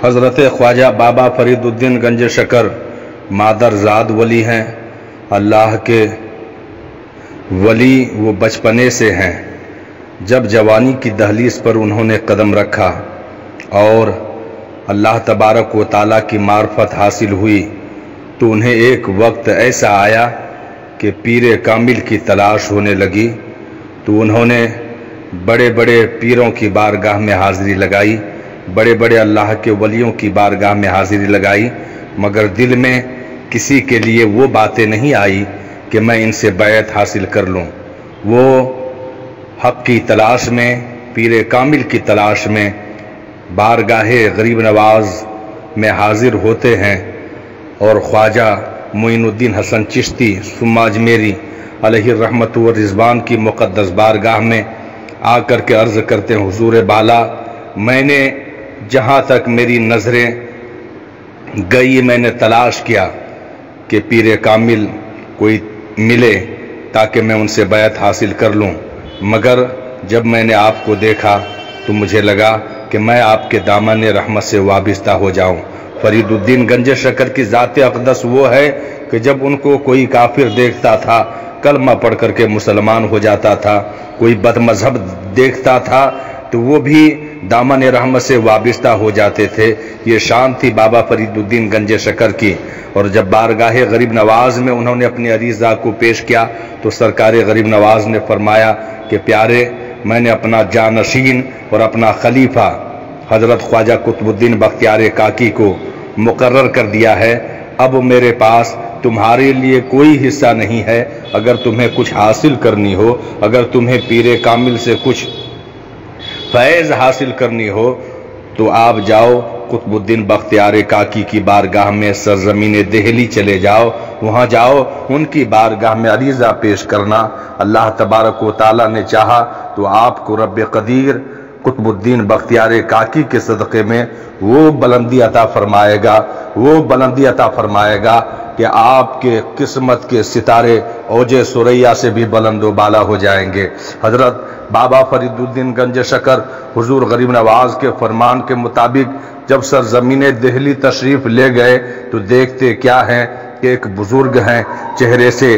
حضرت خواجہ بابا فریدالدین گنج شکر مادرزاد ولی ہیں، اللہ کے ولی وہ بچپنے سے ہیں۔ جب جوانی کی دہلیز پر انہوں نے قدم رکھا اور اللہ تبارک و تعالیٰ کی معرفت حاصل ہوئی تو انہیں ایک وقت ایسا آیا کہ پیر کامل کی تلاش ہونے لگی، تو انہوں نے بڑے بڑے پیروں کی بارگاہ میں حاضری لگائی، بڑے بڑے اللہ کے ولیوں کی بارگاہ میں حاضری لگائی، مگر دل میں کسی کے لیے وہ باتیں نہیں آئی کہ میں ان سے بیعت حاصل کر لوں۔ وہ حق کی تلاش میں، پیر کامل کی تلاش میں بارگاہ غریب نواز میں حاضر ہوتے ہیں، اور خواجہ معین الدین حسن چشتی ثم اجمیری علیہ الرحمت والرضوان کی مقدس بارگاہ میں آ کر کے عرض کرتے ہیں، حضور بالا، میں نے جہاں تک میری نظریں گئی میں نے تلاش کیا کہ پیر کامل کوئی ملے تاکہ میں ان سے بیعت حاصل کر لوں، مگر جب میں نے آپ کو دیکھا تو مجھے لگا کہ میں آپ کے دامن رحمت سے وابستہ ہو جاؤں۔ فرید الدین گنج شکر کی ذات اقدس وہ ہے کہ جب ان کو کوئی کافر دیکھتا تھا کلمہ پڑھ کر کے مسلمان ہو جاتا تھا، کوئی بد مذہب دیکھتا تھا تو وہ بھی دامن رحمت سے وابستہ ہو جاتے تھے۔ یہ شان تھی بابا فرید الدین گنج شکر کی۔ اور جب بارگاہ غریب نواز میں انہوں نے اپنی عریضہ کو پیش کیا تو سرکار غریب نواز نے فرمایا کہ پیارے، میں نے اپنا جانشین اور اپنا خلیفہ حضرت خواجہ قطب الدین بختیار کاکی کو مقرر کر دیا ہے، اب میرے پاس تمہارے لیے کوئی حصہ نہیں ہے۔ اگر تمہیں کچھ حاصل کرنی ہو، اگر تمہیں پیر کامل سے کچھ فیض حاصل کرنی ہو تو آپ جاؤ قطب الدین بختیار کاکی کی بارگاہ میں سرزمین دہلی چلے جاؤ، وہاں جاؤ ان کی بارگاہ میں عریضہ پیش کرنا۔ اللہ تبارک و تعالیٰ نے چاہا تو آپ کو رب قدیر قطب الدین بختیار کاکی کے صدقے میں وہ بلندی عطا فرمائے گا، وہ بلندی عطا فرمائے گا کہ آپ کے قسمت کے ستارے اوج ثریا سے بھی بلند و بالا ہو جائیں گے۔ حضرت بابا فرید الدین گنج شکر حضور غریب نواز کے فرمان کے مطابق جب سرزمین دہلی تشریف لے گئے تو دیکھتے کیا ہیں کہ ایک بزرگ ہیں، چہرے سے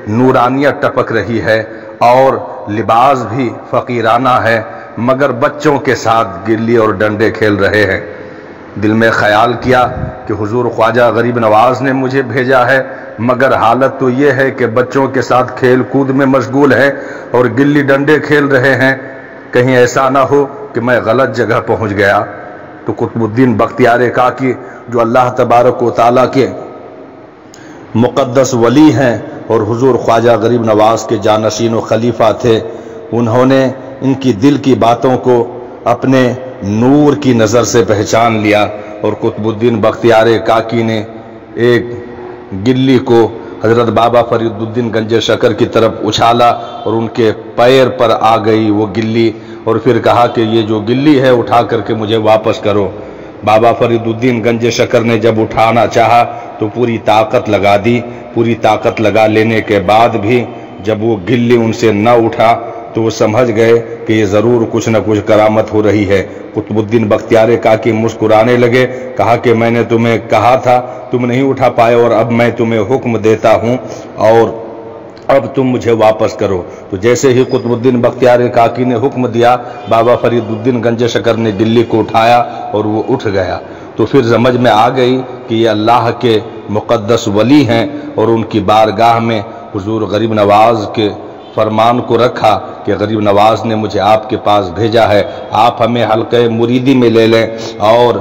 نورانیت ٹپک رہی ہے اور لباس بھی فقیرانہ ہے، مگر بچوں کے ساتھ گلی اور ڈنڈے کھیل رہے ہیں۔ دل میں خیال کیا کہ حضور خواجہ غریب نواز نے مجھے بھیجا ہے، مگر حالت تو یہ ہے کہ بچوں کے ساتھ کھیل کود میں مشغول ہے اور گلی ڈنڈے کھیل رہے ہیں، کہیں ایسا نہ ہو کہ میں غلط جگہ پہنچ گیا۔ تو قطب الدین بختیار کاکی جو اللہ تبارک و تعالیٰ کے مقدس ولی ہیں اور حضور خواجہ غریب نواز کے جانشین و خلیفہ تھے، انہوں نے ان کی دل کی باتوں کو اپنے نور کی نظر سے پہچان لیا، اور قطب الدین بختیار کاکی نے ایک گلی کو حضرت بابا فرید الدین گنج شکر کی طرف اچھالا اور ان کے پیر پر آ گئی وہ گلی، اور پھر کہا کہ یہ جو گلی ہے اٹھا کر کے مجھے واپس کرو۔ بابا فرید الدین گنج شکر نے جب اٹھانا چاہا تو پوری طاقت لگا دی، پوری طاقت لگا لینے کے بعد بھی جب وہ گلی ان سے نہ اٹھا تو وہ سمجھ گئے کہ یہ ضرور کچھ نہ کچھ کرامت ہو رہی ہے۔ قطب الدین بختیار کاکی مسکرانے لگے، کہا کہ میں نے تمہیں کہا تھا تم نہیں اٹھا پائے، اور اب میں تمہیں حکم دیتا ہوں اور اب تم مجھے واپس کرو۔ تو جیسے ہی قطب الدین بختیار کاکی نے حکم دیا، بابا فرید الدین گنج شکر نے گلی کو اٹھایا اور وہ اٹھ گیا۔ تو پھر سمجھ میں آ گئی کہ یہ اللہ کے مقدس ولی ہیں، اور ان کی بارگاہ میں حضور غریب نواز کے فرمان کو رکھا کہ غریب نواز نے مجھے آپ کے پاس بھیجا ہے، آپ ہمیں حلقہ مریدی میں لے لیں اور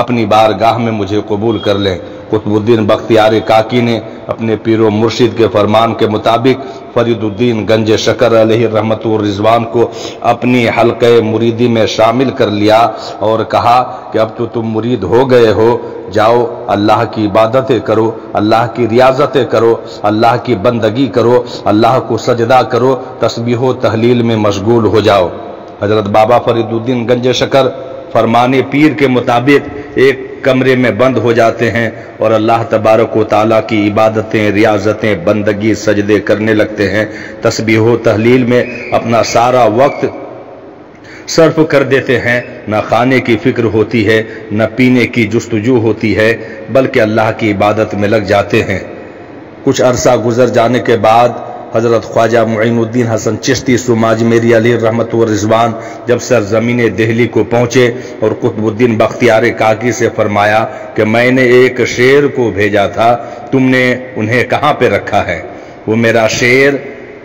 اپنی بارگاہ میں مجھے قبول کر لیں۔ قطب الدین بختیار کاکی نے اپنے پیر و مرشد کے فرمان کے مطابق فرید الدین گنج شکر علیہ الرحمت والرضوان کو اپنی حلقہ مریدی میں شامل کر لیا اور کہا کہ اب تو تم مرید ہو گئے ہو، جاؤ اللہ کی عبادتیں کرو، اللہ کی ریاضتیں کرو، اللہ کی بندگی کرو، اللہ کو سجدہ کرو، تسبیح و تحلیل میں مشغول ہو جاؤ۔ حضرت بابا فرید الدین گنج شکر فرمان پیر کے مطابق ایک کمرے میں بند ہو جاتے ہیں اور اللہ تبارک و تعالیٰ کی عبادتیں، ریاضتیں، بندگی، سجدے کرنے لگتے ہیں، تسبیح و تحلیل میں اپنا سارا وقت صرف کر دیتے ہیں، نہ کھانے کی فکر ہوتی ہے نہ پینے کی جستجو ہوتی ہے، بلکہ اللہ کی عبادت میں لگ جاتے ہیں۔ کچھ عرصہ گزر جانے کے بعد حضرت خواجہ معین الدین حسن چشتی سماجمیری علیہ رحمت و رضوان جب سرزمین دہلی کو پہنچے اور قطب الدین بختیار کاکی سے فرمایا کہ میں نے ایک شیر کو بھیجا تھا، تم نے انہیں کہاں پہ رکھا ہے؟ وہ میرا شیر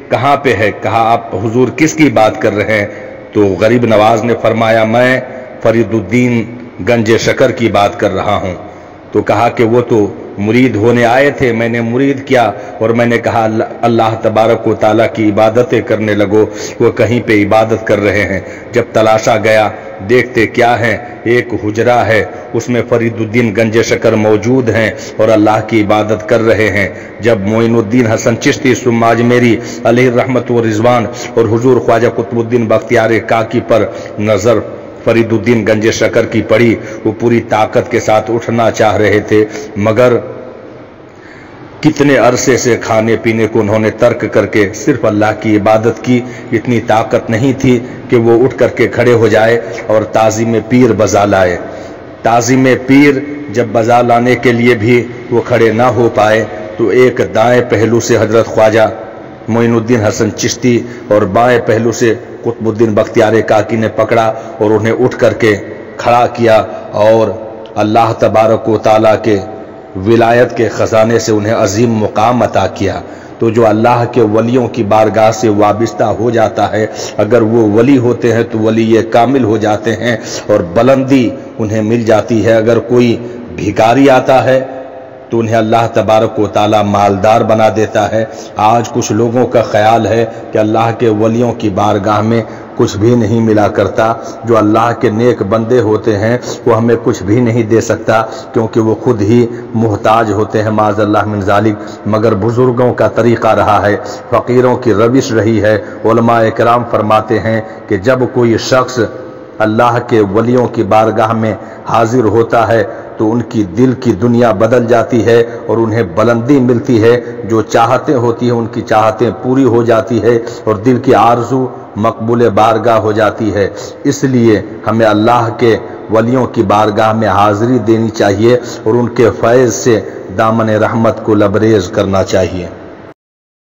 کہاں پہ ہے؟ کہا آپ حضور کس کی بات کر رہے ہیں؟ تو غریب نواز نے فرمایا میں فرید الدین گنج شکر کی بات کر رہا ہوں۔ تو کہا کہ وہ تو مرید ہونے آئے تھے، میں نے مرید کیا اور میں نے کہا اللہ تبارک و تعالیٰ کی عبادتیں کرنے لگو، وہ کہیں پہ عبادت کر رہے ہیں۔ جب تلاشا گیا دیکھتے کیا ہے، ایک حجرہ ہے، اس میں فرید الدین گنج شکر موجود ہیں اور اللہ کی عبادت کر رہے ہیں۔ جب معین الدین حسن چشتی سماجمیری علیہ رحمت و رضوان اور حضور خواجہ قطب الدین بختیار کاکی پر نظر فرید الدین گنج شکر کی پڑی، وہ پوری طاقت کے ساتھ اٹھنا چاہ رہے تھے، مگر کتنے عرصے سے کھانے پینے کو انہوں نے ترک کر کے صرف اللہ کی عبادت کی، اتنی طاقت نہیں تھی کہ وہ اٹھ کر کے کھڑے ہو جائے اور تعظیم پیر بجا لائے۔ تعظیم پیر جب بجا لانے کے لیے بھی وہ کھڑے نہ ہو پائے تو ایک دائیں پہلو سے حضرت خواجہ معین الدین حسن چشتی اور بائیں پہلو سے قطب الدین بختیار کاکی نے پکڑا اور انہیں اٹھ کر کے کھڑا کیا اور اللہ تبارک و تعالیٰ کے ولایت کے خزانے سے انہیں عظیم مقام عطا کیا۔ تو جو اللہ کے ولیوں کی بارگاہ سے وابستہ ہو جاتا ہے، اگر وہ ولی ہوتے ہیں تو ولی یہ کامل ہو جاتے ہیں اور بلندی انہیں مل جاتی ہے۔ اگر کوئی بھکاری آتا ہے تو انہیں اللہ تبارک و تعالیٰ مالدار بنا دیتا ہے۔ آج کچھ لوگوں کا خیال ہے کہ اللہ کے ولیوں کی بارگاہ میں کچھ بھی نہیں ملا کرتا، جو اللہ کے نیک بندے ہوتے ہیں وہ ہمیں کچھ بھی نہیں دے سکتا کیونکہ وہ خود ہی محتاج ہوتے ہیں، معاذ اللہ من ذالک۔ مگر بزرگوں کا طریقہ رہا ہے، فقیروں کی روش رہی ہے۔ علماء کرام فرماتے ہیں کہ جب کوئی شخص اللہ کے ولیوں کی بارگاہ میں حاضر ہوتا ہے تو ان کی دل کی دنیا بدل جاتی ہے اور انہیں بلندی ملتی ہے، جو چاہتیں ہوتی ہیں ان کی چاہتیں پوری ہو جاتی ہے اور دل کی آرزو مقبول بارگاہ ہو جاتی ہے۔ اس لیے ہمیں اللہ کے ولیوں کی بارگاہ میں حاضری دینی چاہیے اور ان کے فیض سے دامن رحمت کو لبریز کرنا چاہیے۔